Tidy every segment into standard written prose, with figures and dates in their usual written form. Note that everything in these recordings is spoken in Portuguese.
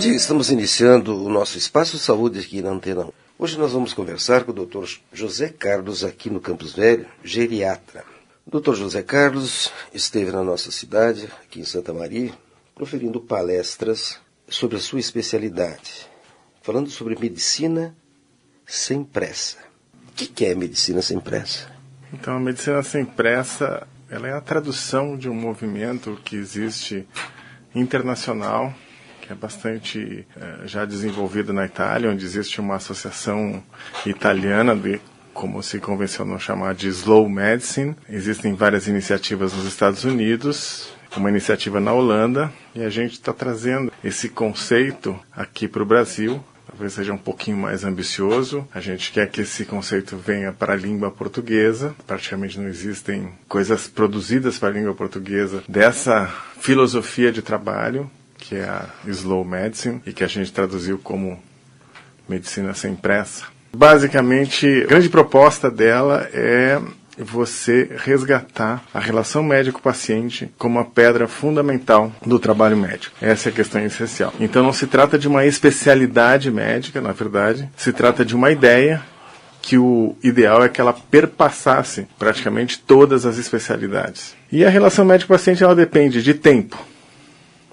dia, estamos iniciando o nosso Espaço Saúde aqui na Antena 1. Hoje nós vamos conversar com o Dr. José Carlos aqui no Campus Velho, geriatra. O Dr. José Carlos esteve na nossa cidade, aqui em Santa Maria, proferindo palestras sobre a sua especialidade, falando sobre medicina sem pressa. O que é medicina sem pressa? Então, a medicina sem pressa, ela é a tradução de um movimento que existe internacional, que é bastante já desenvolvido na Itália, onde existe uma associação italiana de, como se convencionou chamar, de slow medicine. Existem várias iniciativas nos Estados Unidos, uma iniciativa na Holanda, e a gente está trazendo esse conceito aqui para o Brasil. Talvez seja um pouquinho mais ambicioso. A gente quer que esse conceito venha para a língua portuguesa. Praticamente não existem coisas produzidas para a língua portuguesa dessa filosofia de trabalho, que é a Slow Medicine, e que a gente traduziu como medicina sem pressa. Basicamente, a grande proposta dela é você resgatar a relação médico-paciente como uma pedra fundamental do trabalho médico. Essa é a questão essencial. Então não se trata de uma especialidade médica, na verdade, se trata de uma ideia que o ideal é que ela perpassasse praticamente todas as especialidades. E a relação médico-paciente ela depende de tempo.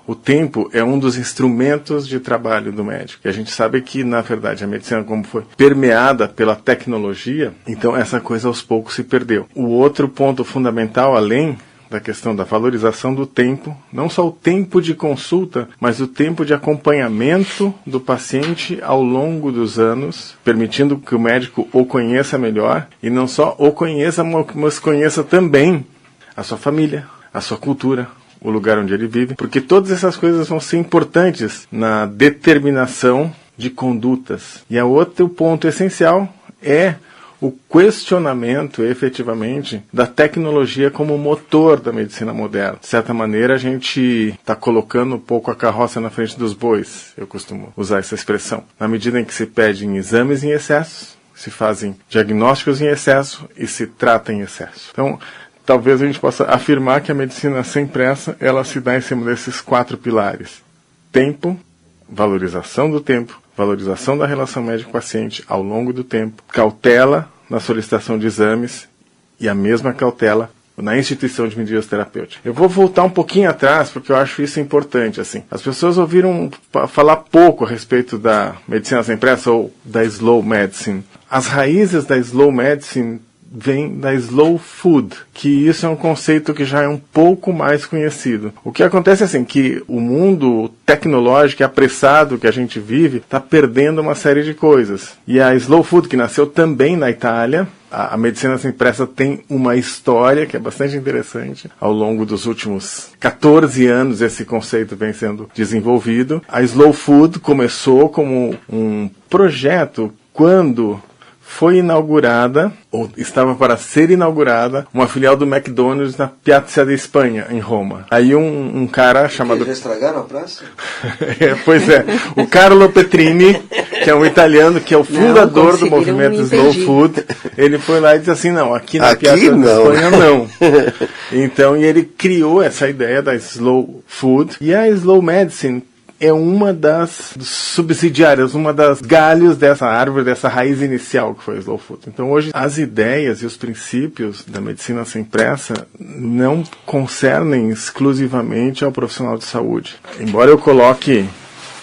O tempo é um dos instrumentos de trabalho do médico. E a gente sabe que, na verdade, a medicina, como foi permeada pela tecnologia, então essa coisa aos poucos se perdeu. O outro ponto fundamental, além da questão da valorização do tempo, não só o tempo de consulta, mas o tempo de acompanhamento do paciente ao longo dos anos, permitindo que o médico o conheça melhor, e não só o conheça, mas conheça também a sua família, a sua cultura, o lugar onde ele vive, porque todas essas coisas vão ser importantes na determinação de condutas. E o outro ponto essencial é o questionamento, efetivamente, da tecnologia como motor da medicina moderna. De certa maneira, a gente está colocando um pouco a carroça na frente dos bois, eu costumo usar essa expressão. Na medida em que se pedem exames em excesso, se fazem diagnósticos em excesso e se trata em excesso. Então, talvez a gente possa afirmar que a medicina sem pressa, ela se dá em cima desses 4 pilares. Tempo, valorização do tempo, valorização da relação médico-paciente ao longo do tempo, cautela na solicitação de exames e a mesma cautela na instituição de medidas terapêuticas. Eu vou voltar um pouquinho atrás, porque eu acho isso importante. Assim. As pessoas ouviram falar pouco a respeito da medicina sem pressa ou da slow medicine. As raízes da slow medicine vem da slow food, que isso é um conceito que já é um pouco mais conhecido. O que acontece é assim, que o mundo tecnológico e apressado que a gente vive está perdendo uma série de coisas. E a slow food, que nasceu também na Itália, a medicina sem pressa tem uma história que é bastante interessante. Ao longo dos últimos 14 anos esse conceito vem sendo desenvolvido. A slow food começou como um projeto quando foi inaugurada, ou estava para ser inaugurada, uma filial do McDonald's na Piazza di Espanha, em Roma. Aí um cara chamado... Eles estragaram a praça? Pois é. O Carlo Petrini, que é um italiano, que é o fundador do movimento Slow Food, ele foi lá e disse assim, não, aqui na Piazza di Espanha não. Então, e ele criou essa ideia da Slow Food. E a Slow Medicine é uma das subsidiárias, uma das galhos dessa árvore, dessa raiz inicial que foi a Slow Food. Então hoje as ideias e os princípios da medicina sem pressa não concernem exclusivamente ao profissional de saúde. Embora eu coloque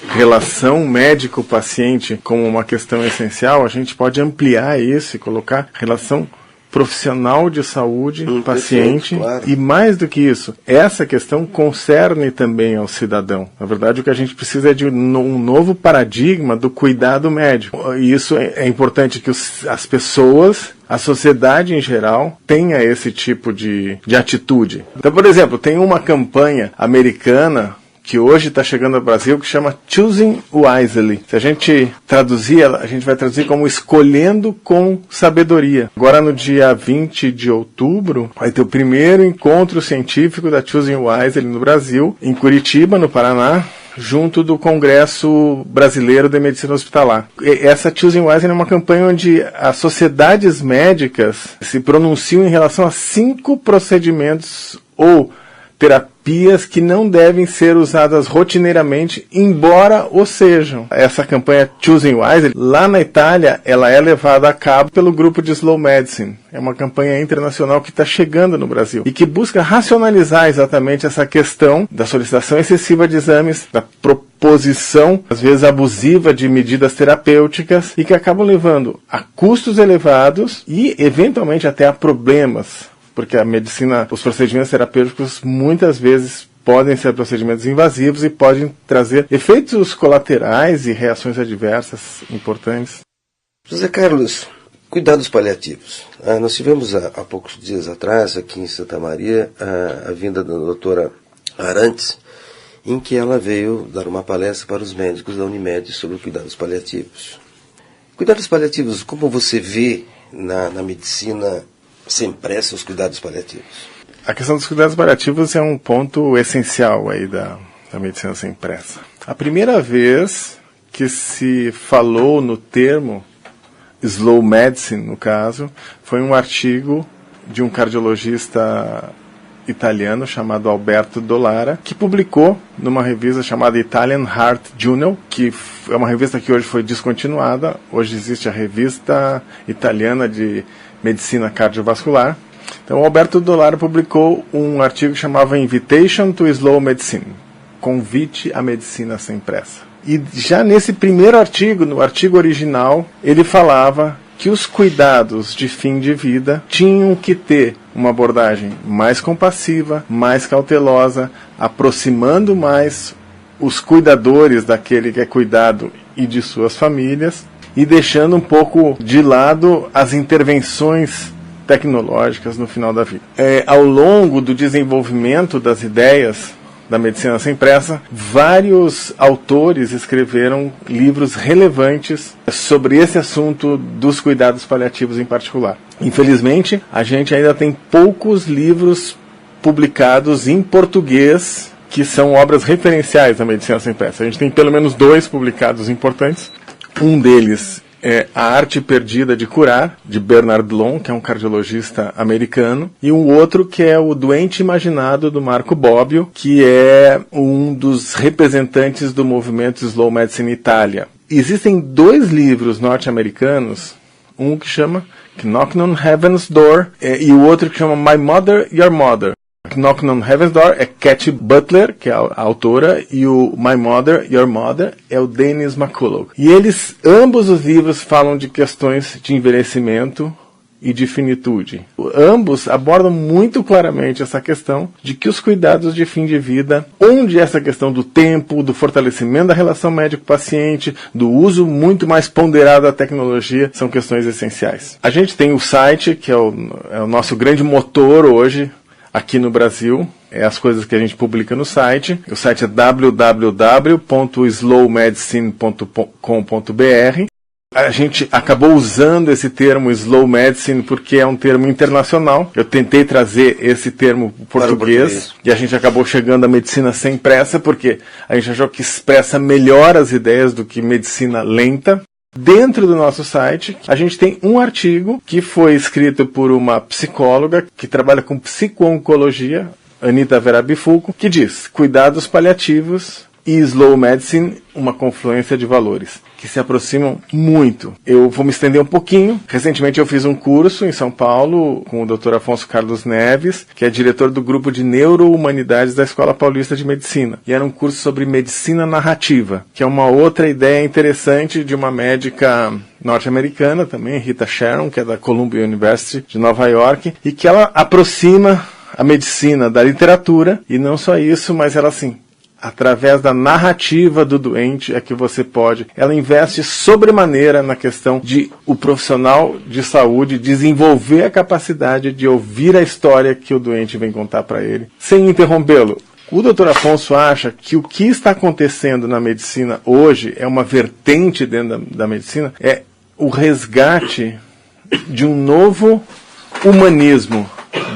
relação médico-paciente como uma questão essencial, a gente pode ampliar isso e colocar relação profissional de saúde, paciente, claro. E mais do que isso, essa questão concerne também ao cidadão. Na verdade, o que a gente precisa é de um novo paradigma do cuidado médico. E isso é importante que as pessoas, a sociedade em geral, tenha esse tipo de atitude. Então, por exemplo, tem uma campanha americana que hoje está chegando ao Brasil, que chama Choosing Wisely. Se a gente traduzir, a gente vai traduzir como escolhendo com sabedoria. Agora, no dia 20 de outubro, vai ter o primeiro encontro científico da Choosing Wisely no Brasil, em Curitiba, no Paraná, junto do Congresso Brasileiro de Medicina Hospitalar. Essa Choosing Wisely é uma campanha onde as sociedades médicas se pronunciam em relação a 5 procedimentos ou terapias que não devem ser usadas rotineiramente, embora o sejam. Essa campanha Choosing Wise, lá na Itália, ela é levada a cabo pelo grupo de Slow Medicine. É uma campanha internacional que está chegando no Brasil e que busca racionalizar exatamente essa questão da solicitação excessiva de exames, da proposição, às vezes abusiva, de medidas terapêuticas e que acabam levando a custos elevados e, eventualmente, até a problemas, porque a medicina, os procedimentos terapêuticos, muitas vezes podem ser procedimentos invasivos e podem trazer efeitos colaterais e reações adversas importantes. José Carlos, cuidados paliativos. Nós tivemos há poucos dias atrás, aqui em Santa Maria, a vinda da doutora Arantes, em que ela veio dar uma palestra para os médicos da Unimed sobre cuidados paliativos. Cuidados paliativos, como você vê na medicina sem pressa os cuidados paliativos? A questão dos cuidados paliativos é um ponto essencial aí da medicina sem pressa. A primeira vez que se falou no termo Slow Medicine, no caso, foi um artigo de um cardiologista italiano chamado Alberto Dollara, que publicou numa revista chamada Italian Heart Journal, que é uma revista que hoje foi descontinuada. Hoje existe a Revista Italiana de Medicina Cardiovascular. Então, o Alberto Dollara publicou um artigo que chamava Invitation to Slow Medicine, Convite à Medicina Sem Pressa. E já nesse primeiro artigo, no artigo original, ele falava que os cuidados de fim de vida tinham que ter uma abordagem mais compassiva, mais cautelosa, aproximando mais os cuidadores daquele que é cuidado e de suas famílias, e deixando um pouco de lado as intervenções tecnológicas no final da vida. Ao longo do desenvolvimento das ideias da medicina sem pressa, vários autores escreveram livros relevantes sobre esse assunto dos cuidados paliativos em particular. Infelizmente, a gente ainda tem poucos livros publicados em português que são obras referenciais da medicina sem pressa. A gente tem pelo menos 2 publicados importantes. Um deles é A Arte Perdida de Curar, de Bernard Long, que é um cardiologista americano, e um outro que é O Doente Imaginado, do Marco Bobbio, que é um dos representantes do movimento Slow Medicine Itália. Existem 2 livros norte-americanos, um que chama Knocking on Heaven's Door e o outro que chama My Mother, Your Mother. Knocking on Heaven's Door é Katy Butler, que é a autora, e o My Mother, Your Mother é o Dennis McCullough. E ambos os livros falam de questões de envelhecimento e de finitude. Ambos abordam muito claramente essa questão de que os cuidados de fim de vida, onde essa questão do tempo, do fortalecimento da relação médico-paciente, do uso muito mais ponderado da tecnologia, são questões essenciais. A gente tem o site, que é o nosso grande motor hoje, aqui no Brasil, as coisas que a gente publica no site. O site é www.slowmedicine.com.br. A gente acabou usando esse termo Slow Medicine porque é um termo internacional. Eu tentei trazer esse termo português e a gente acabou chegando à medicina sem pressa porque a gente achou que expressa melhor as ideias do que medicina lenta. Dentro do nosso site, a gente tem um artigo que foi escrito por uma psicóloga que trabalha com psico-oncologia, Anita Vera Bifulco, que diz: cuidados paliativos e Slow Medicine, uma confluência de valores, que se aproximam muito. Eu vou me estender um pouquinho. Recentemente eu fiz um curso em São Paulo com o Dr. Afonso Carlos Neves, que é diretor do grupo de Neurohumanidades da Escola Paulista de Medicina. E era um curso sobre medicina narrativa, que é uma outra ideia interessante de uma médica norte-americana também, Rita Sharon, que é da Columbia University de Nova York, e que ela aproxima a medicina da literatura, e não só isso, mas ela assim, através da narrativa do doente é que você pode. Ela investe sobremaneira na questão de o profissional de saúde desenvolver a capacidade de ouvir a história que o doente vem contar para ele, sem interrompê-lo. O Dr. Afonso acha que o que está acontecendo na medicina hoje é uma vertente dentro da medicina, é o resgate de um novo humanismo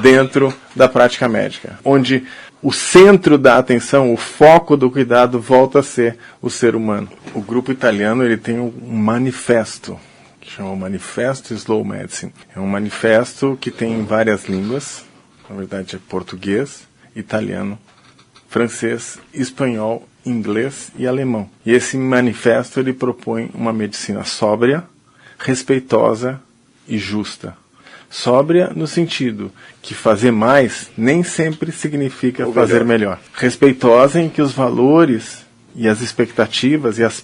dentro da prática médica, onde o centro da atenção, o foco do cuidado volta a ser o ser humano. O grupo italiano ele tem um manifesto, que chama Manifesto Slow Medicine. É um manifesto que tem várias línguas, na verdade é português, italiano francês, espanhol, inglês e alemão. E esse manifesto ele propõe uma medicina sóbria, respeitosa e justa. Sóbria no sentido que fazer mais nem sempre significa fazer melhor. Respeitosa em que os valores e as expectativas e as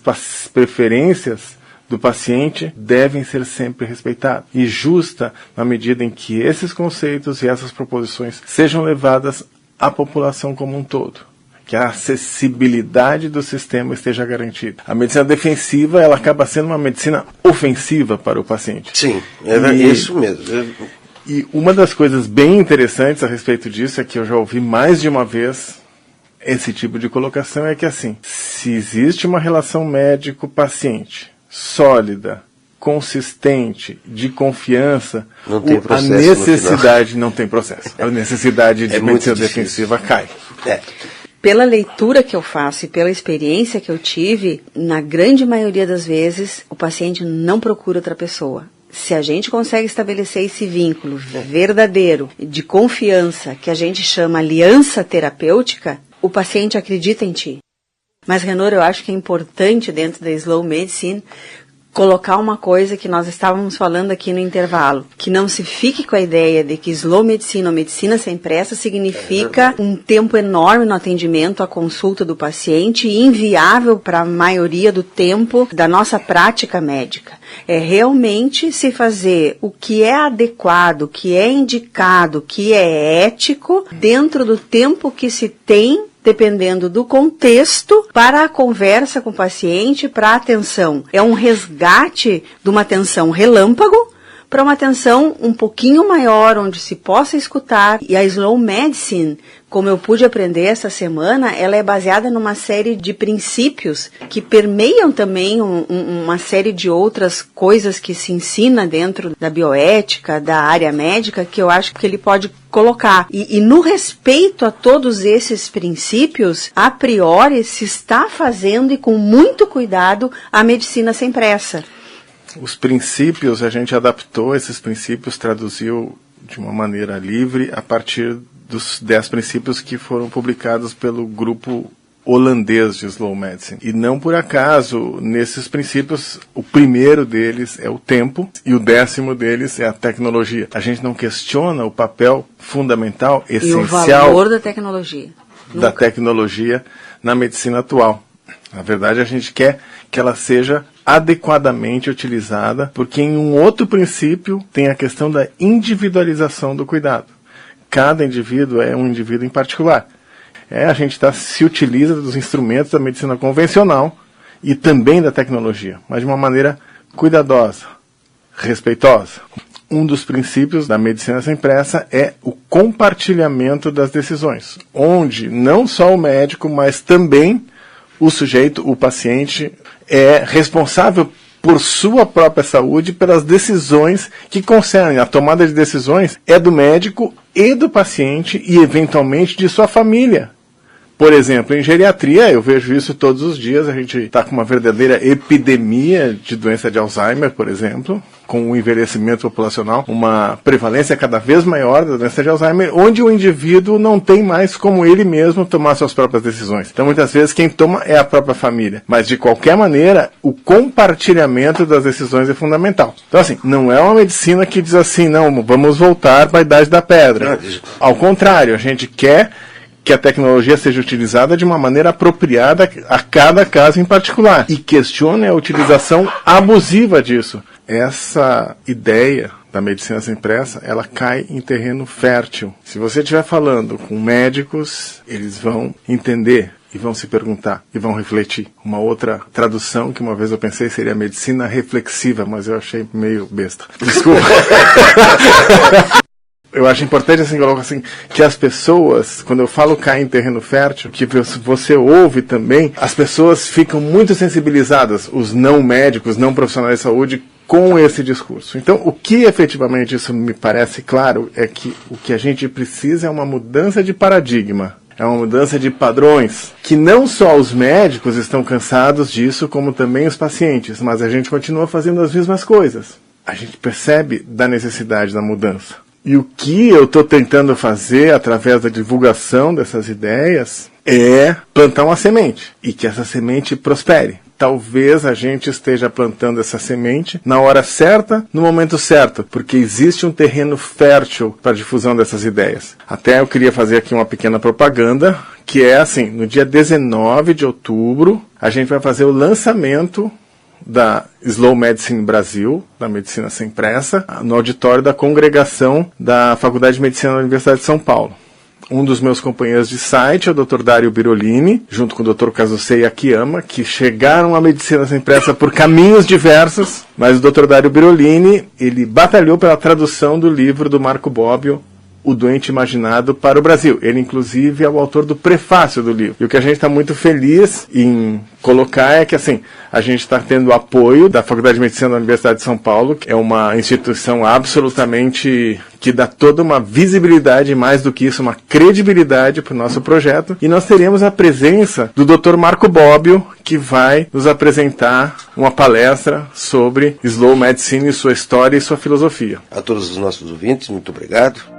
preferências do paciente devem ser sempre respeitados. E justa na medida em que esses conceitos e essas proposições sejam levadas à população como um todo. Que a acessibilidade do sistema esteja garantida. A medicina defensiva, ela acaba sendo uma medicina ofensiva para o paciente. Sim, é isso mesmo. E uma das coisas bem interessantes a respeito disso é que eu já ouvi mais de uma vez esse tipo de colocação, é que assim, se existe uma relação médico-paciente sólida, consistente, de confiança, não tem processo a necessidade não tem processo. A necessidade de medicina defensiva cai. Pela leitura que eu faço e pela experiência que eu tive, na grande maioria das vezes, o paciente não procura outra pessoa. Se a gente consegue estabelecer esse vínculo verdadeiro, de confiança, que a gente chama aliança terapêutica, o paciente acredita em ti. Mas, Renor, eu acho que é importante, dentro da Slow Medicine, colocar uma coisa que nós estávamos falando aqui no intervalo, que não se fique com a ideia de que slow medicine ou medicina sem pressa significa um tempo enorme no atendimento, a consulta do paciente e inviável para a maioria do tempo da nossa prática médica. É realmente se fazer o que é adequado, o que é indicado, o que é ético dentro do tempo que se tem, dependendo do contexto, para a conversa com o paciente, para a atenção. É um resgate de uma atenção relâmpago para uma atenção um pouquinho maior, onde se possa escutar. E a Slow Medicine, como eu pude aprender essa semana, ela é baseada numa série de princípios que permeiam também uma série de outras coisas que se ensina dentro da bioética, da área médica, que eu acho que ele pode colocar. E no respeito a todos esses princípios, a priori se está fazendo, e com muito cuidado, a medicina sem pressa. Os princípios, a gente adaptou esses princípios, traduziu de uma maneira livre a partir dos 10 princípios que foram publicados pelo grupo holandês de Slow Medicine. E não por acaso, nesses princípios, o primeiro deles é o tempo e o 10º deles é a tecnologia. A gente não questiona o papel fundamental, essencial... E o valor da tecnologia. Da tecnologia na medicina atual. Na verdade, a gente quer que ela seja adequadamente utilizada, porque em um outro princípio tem a questão da individualização do cuidado. Cada indivíduo é um indivíduo em particular. A gente se utiliza dos instrumentos da medicina convencional e também da tecnologia, mas de uma maneira cuidadosa, respeitosa. Um dos princípios da medicina sem pressa é o compartilhamento das decisões, onde não só o médico, mas também o sujeito, o paciente, é responsável por sua própria saúde, pelas decisões que concernem. A tomada de decisões é do médico e do paciente e, eventualmente, de sua família. Por exemplo, em geriatria, eu vejo isso todos os dias, a gente está com uma verdadeira epidemia de doença de Alzheimer, por exemplo, com o envelhecimento populacional, uma prevalência cada vez maior da doença de Alzheimer, onde o indivíduo não tem mais como ele mesmo tomar suas próprias decisões. Então, muitas vezes, quem toma é a própria família. Mas, de qualquer maneira, o compartilhamento das decisões é fundamental. Então, assim, não é uma medicina que diz assim, não, vamos voltar para a Idade da Pedra. Ao contrário, a gente quer que a tecnologia seja utilizada de uma maneira apropriada a cada caso em particular. E questione a utilização abusiva disso. Essa ideia da medicina sem pressa, ela cai em terreno fértil. Se você estiver falando com médicos, eles vão entender e vão se perguntar e vão refletir. Uma outra tradução que uma vez eu pensei seria medicina reflexiva, mas eu achei meio besta. Desculpa. Eu acho importante assim, colocar assim, que as pessoas, quando eu falo cair em terreno fértil, que você ouve também, as pessoas ficam muito sensibilizadas, os não médicos, não profissionais de saúde, com esse discurso. Então, o que efetivamente isso me parece claro é que o que a gente precisa é uma mudança de paradigma. É uma mudança de padrões, que não só os médicos estão cansados disso, como também os pacientes, mas a gente continua fazendo as mesmas coisas. A gente percebe da necessidade da mudança. E o que eu estou tentando fazer através da divulgação dessas ideias é plantar uma semente e que essa semente prospere. Talvez a gente esteja plantando essa semente na hora certa, no momento certo, porque existe um terreno fértil para a difusão dessas ideias. Até eu queria fazer aqui uma pequena propaganda, que é assim, no dia 19 de outubro, a gente vai fazer o lançamento da Slow Medicine Brasil, da Medicina Sem Pressa, no auditório da congregação da Faculdade de Medicina da Universidade de São Paulo. Um dos meus companheiros de site é o Dr. Dário Birolini, junto com o Dr. Kazusei Akiyama, que chegaram à Medicina Sem Pressa por caminhos diversos, mas o Dr. Dário Birolini, ele batalhou pela tradução do livro do Marco Bobbio, O Doente Imaginado, para o Brasil. Ele, inclusive, é o autor do prefácio do livro. E o que a gente está muito feliz em colocar é que, assim, a gente está tendo o apoio da Faculdade de Medicina da Universidade de São Paulo, que é uma instituição absolutamente que dá toda uma visibilidade, mais do que isso, uma credibilidade para o nosso projeto. E nós teremos a presença do Dr. Marco Bobbio, que vai nos apresentar uma palestra sobre Slow Medicine, sua história e sua filosofia. A todos os nossos ouvintes, muito obrigado.